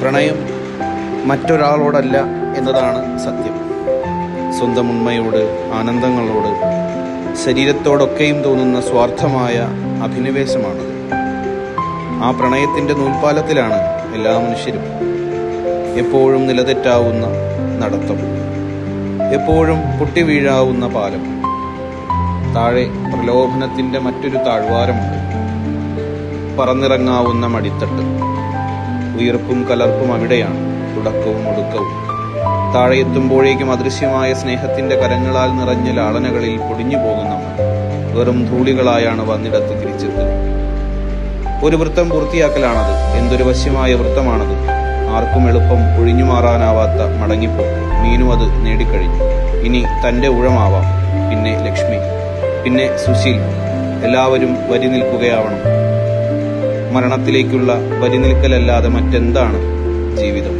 പ്രണയം മറ്റൊരാളോടല്ല എന്നതാണ് സത്യം. സ്വന്തം ഉണ്മയോട്, ആനന്ദങ്ങളോട്, ശരീരത്തോടൊക്കെയും തോന്നുന്ന സ്വാർത്ഥമായ അഭിനിവേശമാണ്. ആ പ്രണയത്തിൻ്റെ നൂൽപ്പാലത്തിലാണ് എല്ലാ മനുഷ്യരും. എപ്പോഴും നിലതെറ്റാവുന്ന നടത്തം, എപ്പോഴും പൊട്ടിവീഴാവുന്ന പാലം. താഴെ പ്രലോഭനത്തിൻ്റെ മറ്റൊരു താഴ്വാരമുണ്ട്. പറന്നിറങ്ങാവുന്ന മടിത്തട്ട്. ഉയർപ്പും കലർപ്പും അവിടെയാണ്, തുടക്കവും ഒടുക്കവും. താഴെ എത്തുമ്പോഴേക്കും അദൃശ്യമായ സ്നേഹത്തിന്റെ കരങ്ങളാൽ നിറഞ്ഞ ലാളനകളിൽ പൊടിഞ്ഞു പോകും നമ്മൾ. വെറും ധൂളികളായാണ് വന്നിടത്ത് തിരിച്ചെത്തുക. ഒരു വൃത്തം പൂർത്തിയാക്കലാണത്. എന്തൊരു വശ്യമായ വൃത്തമാണത്. ആർക്കും എളുപ്പം ഒഴിഞ്ഞു മാറാനാവാത്ത മടങ്ങിപ്പോക്ക്. മീനു അത് നേടിക്കഴിഞ്ഞു. ഇനി തന്റെ ഊഴമാവാം. പിന്നെ ലക്ഷ്മി, പിന്നെ സുശീൽ. എല്ലാവരും വരി നിൽക്കുകയാവണം. മരണത്തിലേക്കുള്ള വരി നിൽക്കലല്ലാതെ മറ്റെന്താണ് ജീവിതം?